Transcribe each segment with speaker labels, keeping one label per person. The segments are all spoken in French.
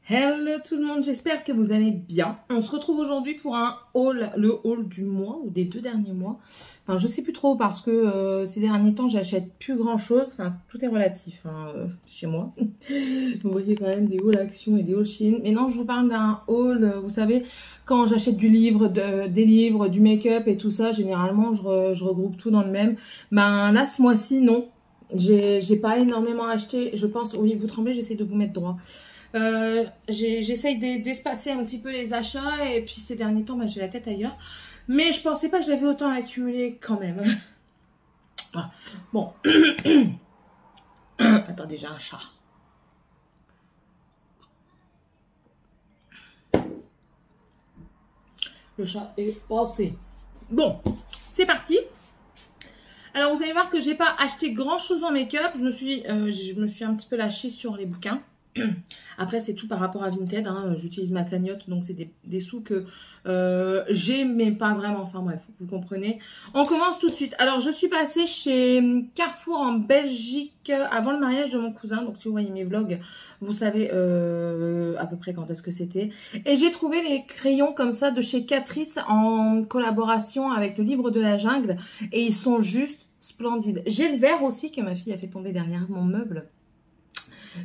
Speaker 1: Hello tout le monde, j'espère que vous allez bien. On se retrouve aujourd'hui pour un haul, le haul du mois ou des 2 derniers mois. Enfin, je sais plus trop parce que ces derniers temps, j'achète plus grand chose. Enfin, tout est relatif chez moi. Vous voyez quand même des hauls Action et des hauls Shein. Mais non, je vous parle d'un haul, vous savez, quand j'achète du livre, des livres, du make-up et tout ça, généralement, je regroupe tout dans le même. Ben là, ce mois-ci, non. J'ai pas énormément acheté. Je pense, oui, vous tremblez, j'essaie de vous mettre droit. J'essaye d'espacer un petit peu les achats et puis ces derniers temps, j'ai la tête ailleurs. Mais je pensais pas que j'avais autant accumulé quand même. Ah, bon. Attendez, j'ai un chat. Le chat est passé. Bon, c'est parti. Alors, vous allez voir que j'ai pas acheté grand chose en make-up. Je me suis un petit peu lâchée sur les bouquins. Après, c'est tout par rapport à Vinted. J'utilise ma cagnotte, donc c'est des sous que j'ai, mais pas vraiment. Enfin bref, vous comprenez. On commence tout de suite. Alors, je suis passée chez Carrefour en Belgique avant le mariage de mon cousin. Donc, si vous voyez mes vlogs, vous savez à peu près quand est-ce que c'était. Et j'ai trouvé les crayons comme ça de chez Catrice en collaboration avec le livre de la jungle. Et ils sont juste splendides. J'ai le verre aussi que ma fille a fait tomber derrière mon meuble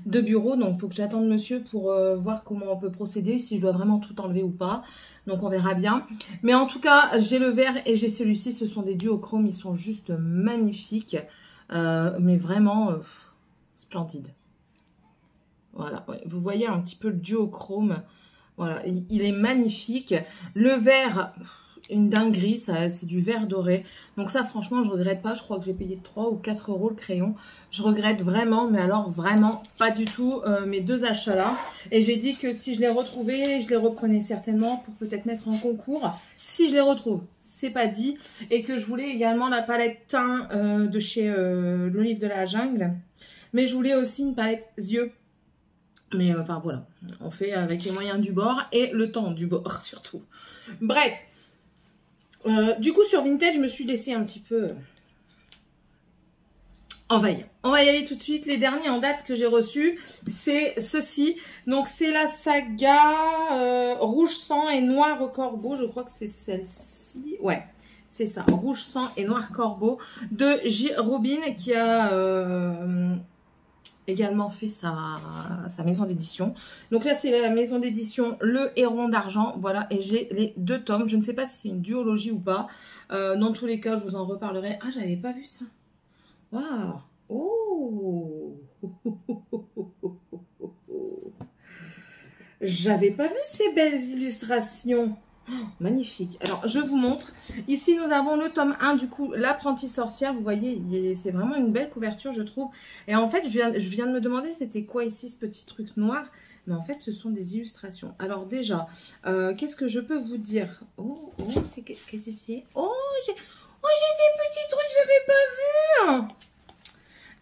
Speaker 1: de bureau, donc il faut que j'attende monsieur pour voir comment on peut procéder, si je dois vraiment tout enlever ou pas, donc on verra bien. Mais en tout cas, j'ai le vert et j'ai celui-ci, ce sont des duochrome, ils sont juste magnifiques, mais vraiment splendides. Voilà, ouais. Vous voyez un petit peu le duochrome, voilà, il est magnifique. Le vert, une dinguerie, c'est du vert doré. Donc ça, franchement, je regrette pas. Je crois que j'ai payé 3 ou 4 euros le crayon. Je regrette vraiment, mais alors vraiment pas du tout mes deux achats là. Et j'ai dit que si je les retrouvais, je les reprenais certainement pour peut-être mettre en concours. Si je les retrouve, c'est pas dit. Et que je voulais également la palette teint de chez le livre de la jungle. Mais je voulais aussi une palette yeux. Mais enfin voilà, on fait avec les moyens du bord et le temps du bord surtout. Bref. Du coup, sur Vinted, je me suis laissée un petit peu envahir. On va y aller tout de suite. Les derniers en date que j'ai reçus, c'est ceci. Donc, c'est la saga Rouge Sang et Noir Corbeau. Je crois que c'est celle-ci. Ouais, c'est ça. Rouge Sang et Noir Corbeau de J. Robin qui a également fait sa maison d'édition. Donc là, c'est la maison d'édition Le Héron d'Argent. Voilà, et j'ai les 2 tomes. Je ne sais pas si c'est une duologie ou pas. Dans tous les cas, je vous en reparlerai. Ah, j'avais pas vu ça. Waouh. Oh. J'avais pas vu ces belles illustrations. Oh, magnifique. Alors, je vous montre. Ici, nous avons le tome 1, du coup, L'apprentie sorcière. Vous voyez, c'est vraiment une belle couverture, je trouve. Et en fait, je viens de me demander c'était quoi ici, ce petit truc noir. Mais en fait, ce sont des illustrations. Alors déjà, qu'est-ce que je peux vous dire? Qu'est-ce que c'est? J'ai des petits trucs que je n'avais pas vus.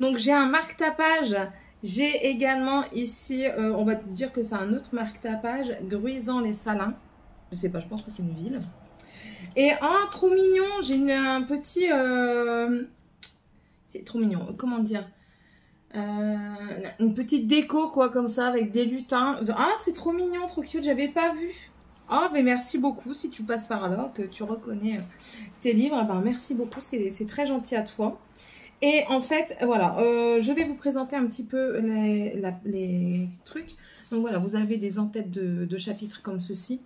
Speaker 1: Donc, j'ai un marque-tapage. J'ai également ici, on va dire que c'est un autre marque-tapage, Gruisans-les-Salins. Je sais pas, je pense que c'est une ville. Et trop mignon, j'ai un petit... c'est trop mignon, comment dire, une petite déco, quoi, comme ça, avec des lutins. Ah, c'est trop mignon, trop cute, j'avais pas vu. Ah, mais merci beaucoup, si tu passes par là, que tu reconnais tes livres, ben merci beaucoup, c'est très gentil à toi. Et en fait, voilà, je vais vous présenter un petit peu les trucs. Donc voilà, vous avez des en-têtes de chapitres comme ceci.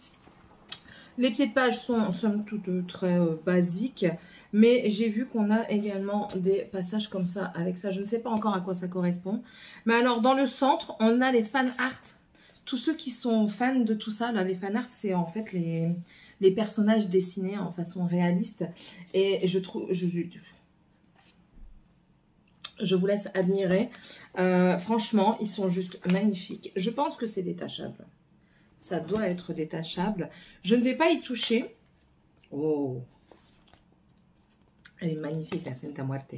Speaker 1: Les pieds de page sont somme toute très basiques, mais j'ai vu qu'on a également des passages comme ça avec ça. Je ne sais pas encore à quoi ça correspond. Mais alors, dans le centre, on a les fan art. Tous ceux qui sont fans de tout ça, là, les fan art, c'est en fait les personnages dessinés en façon réaliste. Et je trouve... Je vous laisse admirer. Franchement, ils sont juste magnifiques. Je pense que c'est détachable. Ça doit être détachable. Je ne vais pas y toucher. Oh. Elle est magnifique, la Santa Muerte.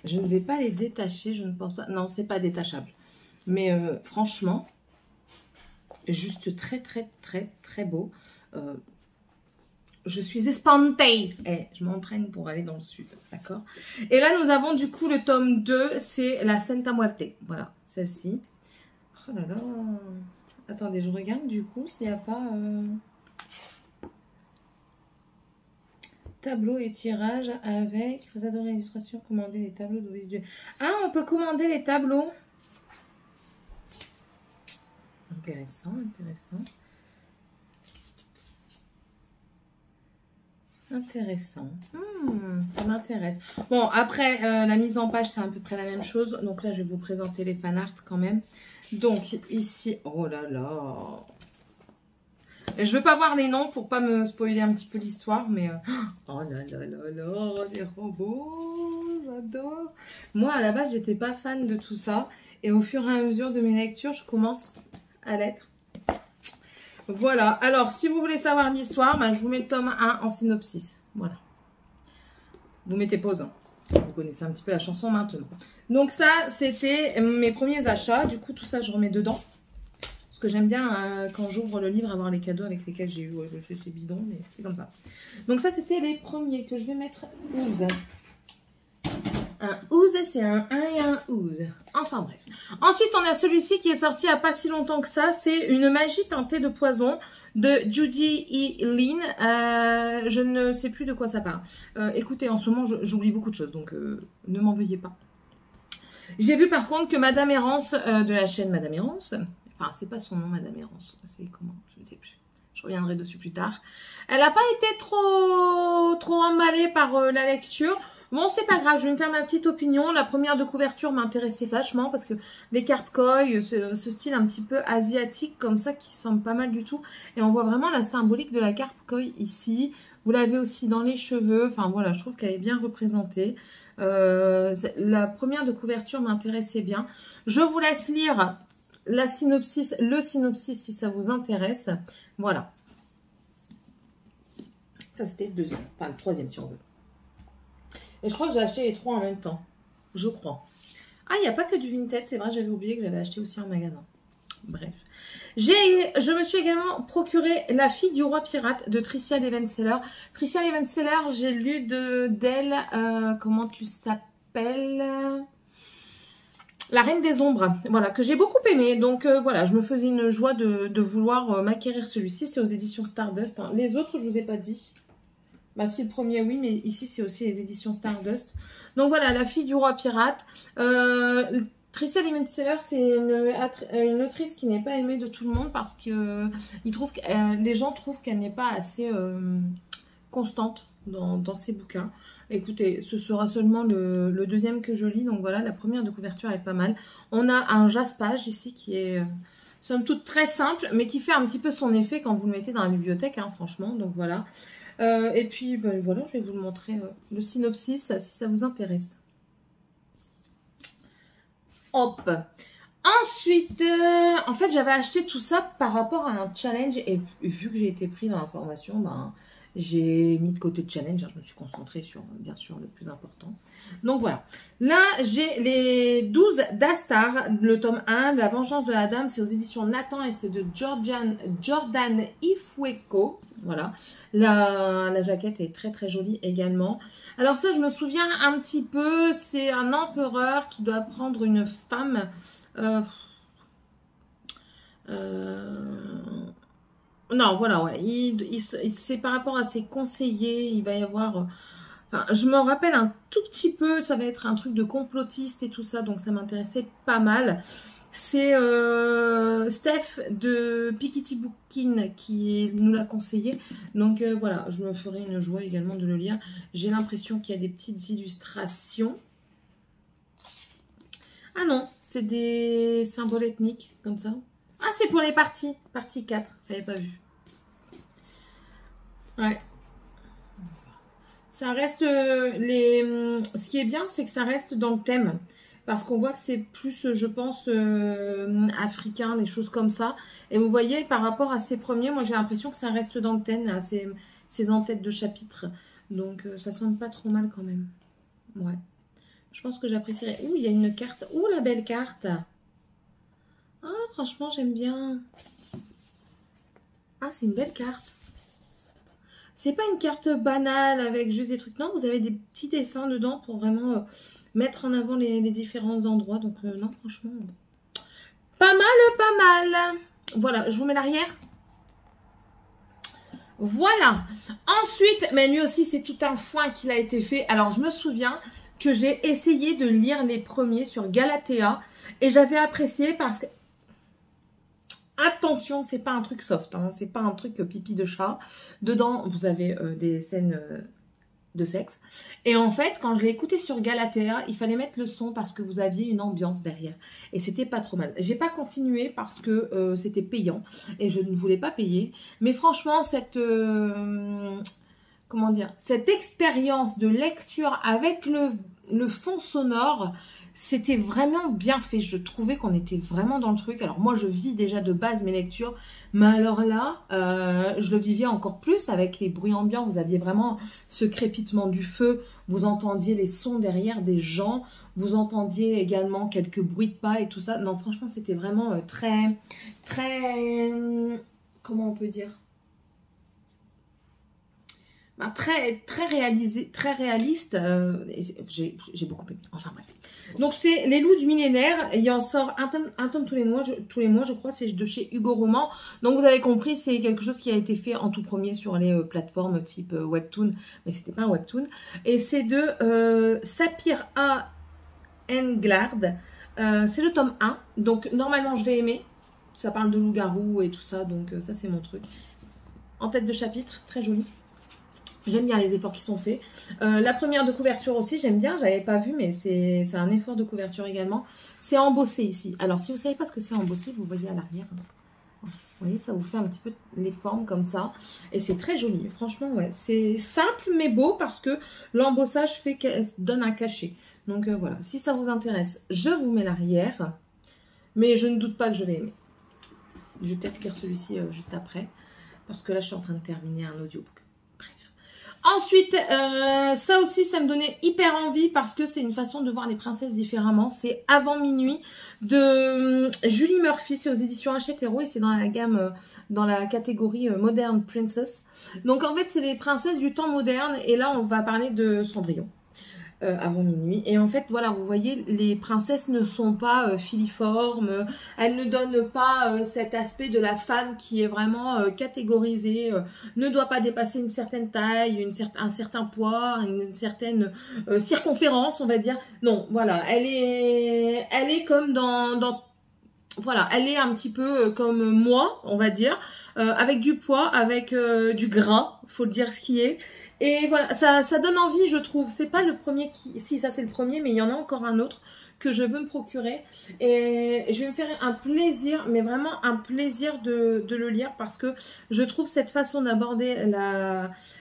Speaker 1: Je ne vais pas les détacher, je ne pense pas. Non, c'est pas détachable. Mais franchement, juste très, très, très, très beau. Je suis espantée. Je m'entraîne pour aller dans le sud, d'accord? Et là, nous avons du coup le tome 2, c'est la Santa Muerte. Voilà, celle-ci. Oh là là. Attendez, je regarde du coup s'il n'y a pas... Tableau et tirage avec... Vous adorez l'illustration, commander les tableaux de visuel. Ah, on peut commander les tableaux. Intéressant, intéressant. Intéressant. Ça m'intéresse. Bon, après, la mise en page, c'est à peu près la même chose. Donc là, je vais vous présenter les fan art quand même. Donc, ici... Oh là là. Je ne veux pas voir les noms pour pas me spoiler un petit peu l'histoire, mais... Oh là là là là, c'est trop beau. J'adore. Moi, à la base, j'étais pas fan de tout ça. Et au fur et à mesure de mes lectures, je commence à l'être. Voilà, alors si vous voulez savoir l'histoire, ben, je vous mets le tome 1 en synopsis. Voilà. Vous mettez pause. Hein. Vous connaissez un petit peu la chanson maintenant. Donc ça, c'était mes premiers achats. Du coup, tout ça, je remets dedans. Parce que j'aime bien, quand j'ouvre le livre, avoir les cadeaux avec lesquels j'ai eu. Ouais, je sais, c'est bidon, mais c'est comme ça. Donc ça, c'était les premiers que je vais mettre ouz. Un ouz, c'est un 1 et un ouz. Enfin bref. Ensuite, on a celui-ci qui est sorti il n'y a pas si longtemps que ça. C'est Une magie teintée de poison de Judy E. Lin. Je ne sais plus de quoi ça parle. Écoutez, en ce moment, j'oublie beaucoup de choses, donc ne m'en veuillez pas. J'ai vu par contre que Madame Errance, de la chaîne Madame Errance, enfin, c'est pas son nom, Madame Errance, c'est comment? Je ne sais plus. Je reviendrai dessus plus tard. Elle n'a pas été trop emballée par la lecture. Bon, c'est pas grave, je vais me faire ma petite opinion. La première de couverture m'intéressait vachement parce que les carpes koi, ce style un petit peu asiatique comme ça qui semble pas mal du tout. Et on voit vraiment la symbolique de la carpe koi ici. Vous l'avez aussi dans les cheveux. Enfin voilà, je trouve qu'elle est bien représentée. La première de couverture m'intéressait bien. Je vous laisse lire le synopsis si ça vous intéresse. Voilà. Ça, c'était le deuxième. Enfin, le troisième, si on veut. Et je crois que j'ai acheté les trois en même temps. Je crois. Ah, il n'y a pas que du Vinted. C'est vrai, j'avais oublié que j'avais acheté aussi en magasin. Bref. Je me suis également procuré La fille du roi pirate de Tricia Levenseller. Tricia Levenseller, j'ai lu d'elle... comment tu s'appelles ? La Reine des Ombres, voilà, que j'ai beaucoup aimé. Donc voilà, je me faisais une joie de vouloir m'acquérir celui-ci. C'est aux éditions Stardust. Hein. Les autres, je ne vous ai pas dit. Bah si, le premier, oui, mais ici, c'est aussi les éditions Stardust. Donc voilà, La fille du roi pirate. Tricia Levenseller, c'est une autrice qui n'est pas aimée de tout le monde parce que les gens trouvent qu'elle n'est pas assez constante dans ses bouquins. Écoutez, ce sera seulement le deuxième que je lis. Donc voilà, la première de couverture est pas mal. On a un jaspage ici qui est, somme toute, très simple, mais qui fait un petit peu son effet quand vous le mettez dans la bibliothèque, hein, franchement. Donc voilà. Et puis, ben, voilà, je vais vous le montrer, le synopsis, si ça vous intéresse. Hop. Ensuite, en fait, j'avais acheté tout ça par rapport à un challenge. Et vu que j'ai été pris dans la formation, ben... j'ai mis de côté le challenge, hein, je me suis concentrée sur, bien sûr, le plus important. Donc voilà. Là, j'ai les 12 d'Astar, le tome 1, La vengeance de Adam. C'est aux éditions Nathan et c'est de Jordan Ifueko. Voilà. La jaquette est très très jolie également. Alors ça, je me souviens un petit peu. C'est un empereur qui doit prendre une femme... non, voilà, ouais. C'est par rapport à ses conseillers, il va y avoir... Enfin, je me rappelle un tout petit peu, ça va être un truc de complotiste et tout ça, donc ça m'intéressait pas mal. C'est Steph de Piketty Bookin qui nous l'a conseillé. Donc voilà, je me ferai une joie également de le lire. J'ai l'impression qu'il y a des petites illustrations. Ah non, c'est des symboles ethniques, comme ça. Ah, c'est pour les parties. Partie 4, je n'avais pas vu. Ouais. Ça reste... Ce qui est bien, c'est que ça reste dans le thème. Parce qu'on voit que c'est plus, je pense, africain, des choses comme ça. Et vous voyez, par rapport à ces premiers, moi j'ai l'impression que ça reste dans le thème, là, ces en-têtes de chapitres. Donc ça sonne pas trop mal quand même. Ouais. Je pense que j'apprécierais. Ouh, il y a une carte. Ouh, la belle carte. Ah, franchement, j'aime bien. Ah, c'est une belle carte. C'est pas une carte banale avec juste des trucs. Non, vous avez des petits dessins dedans pour vraiment mettre en avant les différents endroits. Donc, non, franchement, pas mal, pas mal. Voilà, je vous mets l'arrière. Voilà. Ensuite, mais lui aussi, c'est tout un foin qu'il a été fait. Alors, je me souviens que j'ai essayé de lire les premiers sur Galatea et j'avais apprécié parce que attention, c'est pas un truc soft, hein, c'est pas un truc pipi de chat. Dedans, vous avez des scènes de sexe. Et en fait, quand je l'ai écouté sur Galatea, il fallait mettre le son parce que vous aviez une ambiance derrière. Et c'était pas trop mal. J'ai pas continué parce que c'était payant et je ne voulais pas payer. Mais franchement, cette comment dire, cette expérience de lecture avec le fond sonore, c'était vraiment bien fait. Je trouvais qu'on était vraiment dans le truc. Alors moi, je vis déjà de base mes lectures, mais alors là, je le vivais encore plus avec les bruits ambiants. Vous aviez vraiment ce crépitement du feu. Vous entendiez les sons derrière des gens. Vous entendiez également quelques bruits de pas et tout ça. Non, franchement, c'était vraiment très, très, comment on peut dire ? Ben, très réalisé, très réaliste. J'ai beaucoup aimé. Enfin bref. Donc c'est Les Loups du Millénaire. Il en sort un tome tous les mois, je crois. C'est de chez Hugo Roman. Donc vous avez compris, c'est quelque chose qui a été fait en tout premier sur les plateformes type Webtoon. Mais c'était pas un Webtoon. Et c'est de Sapir A. Englard. C'est le tome 1. Donc normalement je vais aimer. Ça parle de loup-garou et tout ça. Donc ça c'est mon truc. En tête de chapitre, très joli. J'aime bien les efforts qui sont faits. La première de couverture aussi, j'aime bien. J'avais pas vu, mais c'est un effort de couverture également. C'est embossé ici. Alors, si vous ne savez pas ce que c'est embossé, vous voyez à l'arrière. Vous voyez, ça vous fait un petit peu les formes comme ça. Et c'est très joli. Franchement, ouais. C'est simple, mais beau parce que l'embossage donne un cachet. Donc, voilà. Si ça vous intéresse, je vous mets l'arrière. Mais je ne doute pas que je vais aimer. Je vais peut-être lire celui-ci juste après. Parce que là, je suis en train de terminer un audiobook. Ensuite, ça aussi, ça me donnait hyper envie parce que c'est une façon de voir les princesses différemment. C'est Avant minuit de Julie Murphy. C'est aux éditions Hachette Héros et c'est dans la gamme, dans la catégorie Modern Princess. Donc en fait, c'est les princesses du temps moderne et là, on va parler de Cendrillon. Avant minuit. Et en fait, voilà, vous voyez, les princesses ne sont pas filiformes, elles ne donnent pas cet aspect de la femme qui est vraiment catégorisée, ne doit pas dépasser une certaine taille, un certain poids, une certaine circonférence, on va dire. Non, voilà, elle est comme voilà, elle est un petit peu comme moi, on va dire, avec du poids, avec du gras, faut le dire ce qui est. Et voilà, ça donne envie, je trouve. C'est pas le premier qui... Si, ça c'est le premier, mais il y en a encore un autre que je veux me procurer. Et je vais me faire un plaisir, mais vraiment un plaisir de le lire parce que je trouve cette façon d'aborder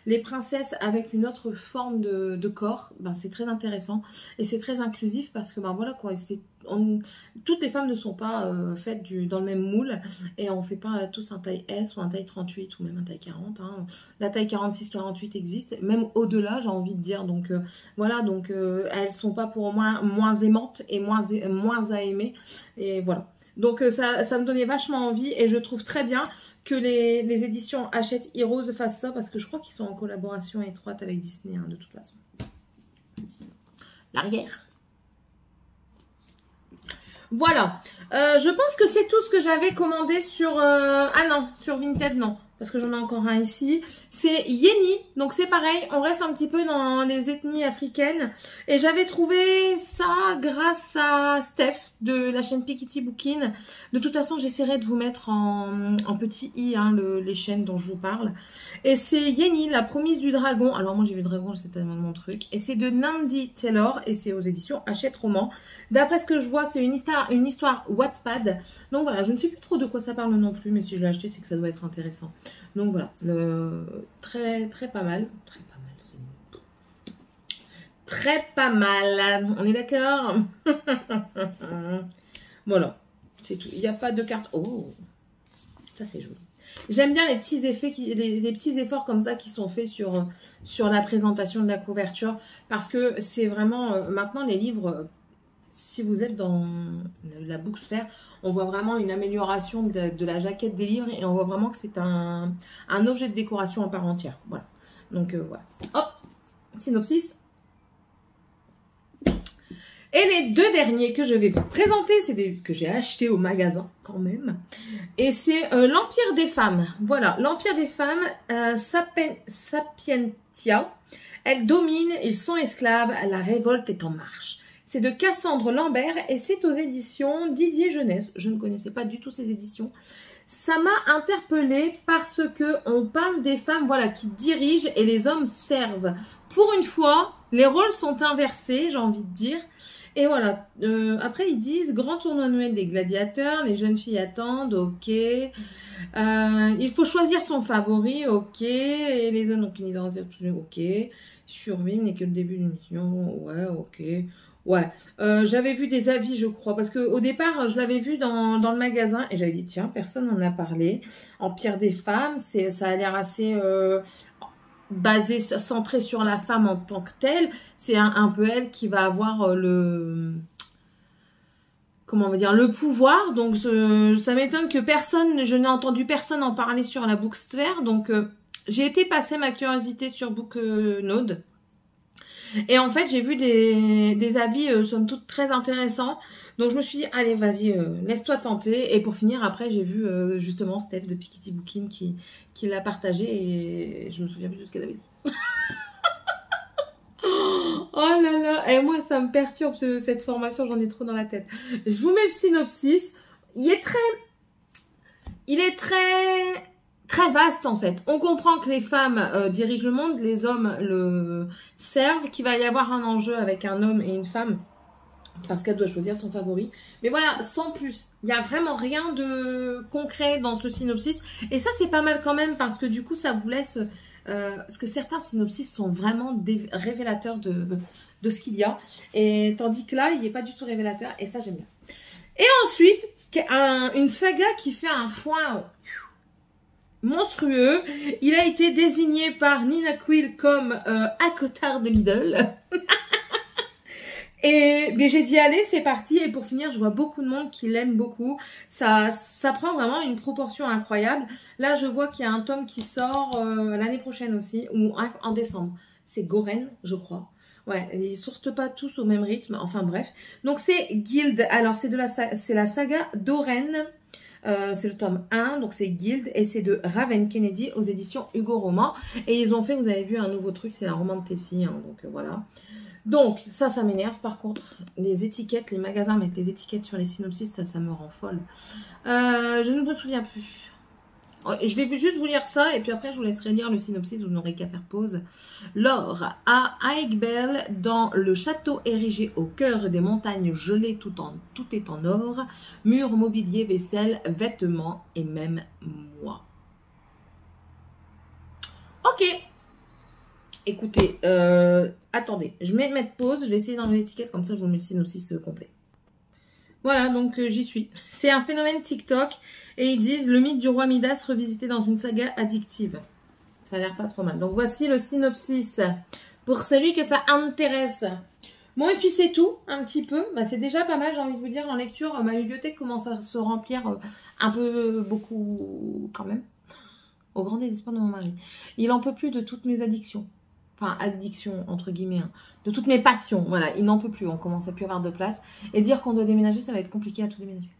Speaker 1: les princesses avec une autre forme de corps, ben, c'est très intéressant. Et c'est très inclusif parce que, ben voilà quoi, toutes les femmes ne sont pas faites dans le même moule et on ne fait pas tous un taille S ou un taille 38 ou même un taille 40. Hein. La taille 46-48 existe, même au-delà, j'ai envie de dire. Donc voilà, donc elles ne sont pas pour moi moins aimantes et moins à aimer. Et voilà. Donc ça me donnait vachement envie et je trouve très bien que les éditions Hachette Heroes fassent ça parce que je crois qu'ils sont en collaboration étroite avec Disney hein, de toute façon. L'arrière. Voilà, je pense que c'est tout ce que j'avais commandé sur... ah non, sur Vinted, non. Parce que j'en ai encore un ici. C'est Yeni. Donc c'est pareil, on reste un petit peu dans les ethnies africaines. Et j'avais trouvé ça grâce à Steph de la chaîne Pikiti Bookin. De toute façon, j'essaierai de vous mettre en petit i hein, les chaînes dont je vous parle. Et c'est Yeni, la promise du dragon. Alors moi j'ai vu le dragon, c'est tellement mon truc. Et c'est de Nandi Taylor et c'est aux éditions Hachette Roman. D'après ce que je vois, c'est une histoire Wattpad. Donc voilà, je ne sais plus trop de quoi ça parle non plus. Mais si je l'ai acheté, c'est que ça doit être intéressant. Donc voilà, très pas mal. Très pas mal. On est d'accord? Voilà, c'est tout. Il n'y a pas de carte. Oh, ça c'est joli. J'aime bien les petits effets, les petits efforts comme ça qui sont faits sur la présentation de la couverture. Parce que c'est vraiment, maintenant les livres... Si vous êtes dans la Booksphère, on voit vraiment une amélioration de la jaquette des livres et on voit vraiment que c'est un objet de décoration en part entière. Voilà. Donc voilà. Hop, synopsis. Et les deux derniers que je vais vous présenter, c'est des que j'ai achetés au magasin quand même. Et c'est l'Empire des femmes. Voilà, l'Empire des femmes, Sapientia. Elles dominent, ils sont esclaves, la révolte est en marche. C'est de Cassandre Lambert et c'est aux éditions Didier Jeunesse. Je ne connaissais pas du tout ces éditions. Ça m'a interpellée parce que on parle des femmes, voilà, qui dirigent et les hommes servent. Pour une fois, les rôles sont inversés, j'ai envie de dire. Et voilà. Après, ils disent grand tournoi annuel des gladiateurs, les jeunes filles attendent, ok. Il faut choisir son favori, ok. Et les hommes n'ont qu'une identité, ok. Survivre n'est que le début d'une mission, ouais, ok. Ouais, j'avais vu des avis, je crois, parce que au départ, je l'avais vu dans le magasin et j'avais dit, tiens, personne n'en a parlé. Empire des femmes, ça a l'air assez basé, centré sur la femme en tant que telle. C'est un peu elle qui va avoir comment on va dire, le pouvoir. Donc, ça m'étonne que je n'ai entendu personne en parler sur la Booksphere. Donc, j'ai été passer ma curiosité sur Booknode. Et en fait, j'ai vu des avis, somme toute, très intéressants. Donc, je me suis dit, allez, vas-y, laisse-toi tenter. Et pour finir, après, j'ai vu justement Steph de Piketty Booking qui l'a partagé. Et je me souviens plus de ce qu'elle avait dit. Oh là là. Et moi, ça me perturbe, cette formation. J'en ai trop dans la tête. Je vous mets le synopsis. Il est très vaste en fait. On comprend que les femmes dirigent le monde, les hommes le servent, qu'il va y avoir un enjeu avec un homme et une femme parce qu'elle doit choisir son favori. Mais voilà, sans plus. Il n'y a vraiment rien de concret dans ce synopsis. Et ça, c'est pas mal quand même parce que du coup, ça vous laisse... parce que certains synopsis sont vraiment révélateurs de ce qu'il y a. Et tandis que là, il n'est pas du tout révélateur. Et ça, j'aime bien. Et ensuite, une saga qui fait un foin... monstrueux. Il a été désigné par Nina Quill comme Accotard de Lidl. Et j'ai dit allez, c'est parti. Et pour finir, je vois beaucoup de monde qui l'aime beaucoup. Ça prend vraiment une proportion incroyable. Là, je vois qu'il y a un tome qui sort l'année prochaine aussi, ou en décembre. C'est Goren, je crois. Ouais, ils sortent pas tous au même rythme. Enfin bref. Donc c'est Guild. Alors c'est la saga d'Oren. C'est le tome 1, donc c'est Guild, et c'est de Raven Kennedy aux éditions Hugo Roman. Et ils ont fait, vous avez vu, un nouveau truc, c'est la roman de Tessie, hein, donc voilà. Donc, ça m'énerve. Par contre, les étiquettes, les magasins mettent les étiquettes sur les synopsis, ça me rend folle. Je ne me souviens plus. Je vais juste vous lire ça, et puis après, je vous laisserai lire le synopsis, vous n'aurez qu'à faire pause. Laure, à Aigbel, dans le château érigé au cœur des montagnes gelées, tout est en or, murs, mobilier, vaisselle, vêtements et même moi. Ok. Écoutez, attendez, je vais mettre pause, je vais essayer d'enlever l'étiquette, comme ça je vous mets le synopsis complet. Voilà, donc j'y suis. C'est un phénomène TikTok et ils disent le mythe du roi Midas revisité dans une saga addictive. Ça a l'air pas trop mal. Donc voici le synopsis pour celui que ça intéresse. Bon, et puis c'est tout, un petit peu. Bah, c'est déjà pas mal, j'ai envie de vous dire, en lecture. Ma bibliothèque commence à se remplir un peu, beaucoup quand même. Au grand désespoir de mon mari. Il en peut plus de toutes mes addictions. Enfin, addiction, entre guillemets, hein, de toutes mes passions. Voilà, il n'en peut plus, on commence à plus avoir de place. Et dire qu'on doit déménager, ça va être compliqué à tout déménager.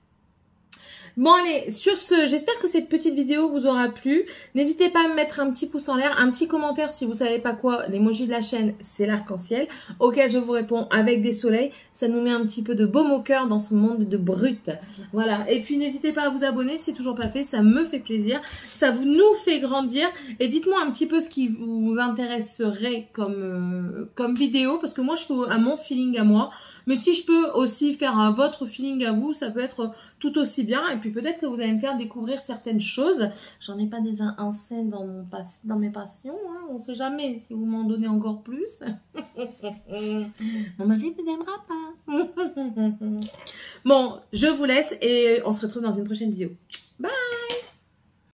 Speaker 1: Bon allez, sur ce, j'espère que cette petite vidéo vous aura plu. N'hésitez pas à me mettre un petit pouce en l'air, un petit commentaire si vous savez pas quoi. L'emoji de la chaîne, c'est l'arc-en-ciel, auquel je vous réponds avec des soleils. Ça nous met un petit peu de baume au cœur dans ce monde de brut. Voilà, et puis n'hésitez pas à vous abonner si c'est toujours pas fait, ça me fait plaisir. Ça nous fait grandir. Et dites-moi un petit peu ce qui vous intéresserait comme vidéo, parce que moi je fais à mon feeling à moi. Mais si je peux aussi faire à votre feeling à vous, ça peut être tout aussi bien. Et puis peut-être que vous allez me faire découvrir certaines choses. J'en ai pas déjà assez dans mes passions. Hein. On sait jamais si vous m'en donnez encore plus. Mon mari ne m'aimera pas. Bon, je vous laisse et on se retrouve dans une prochaine vidéo.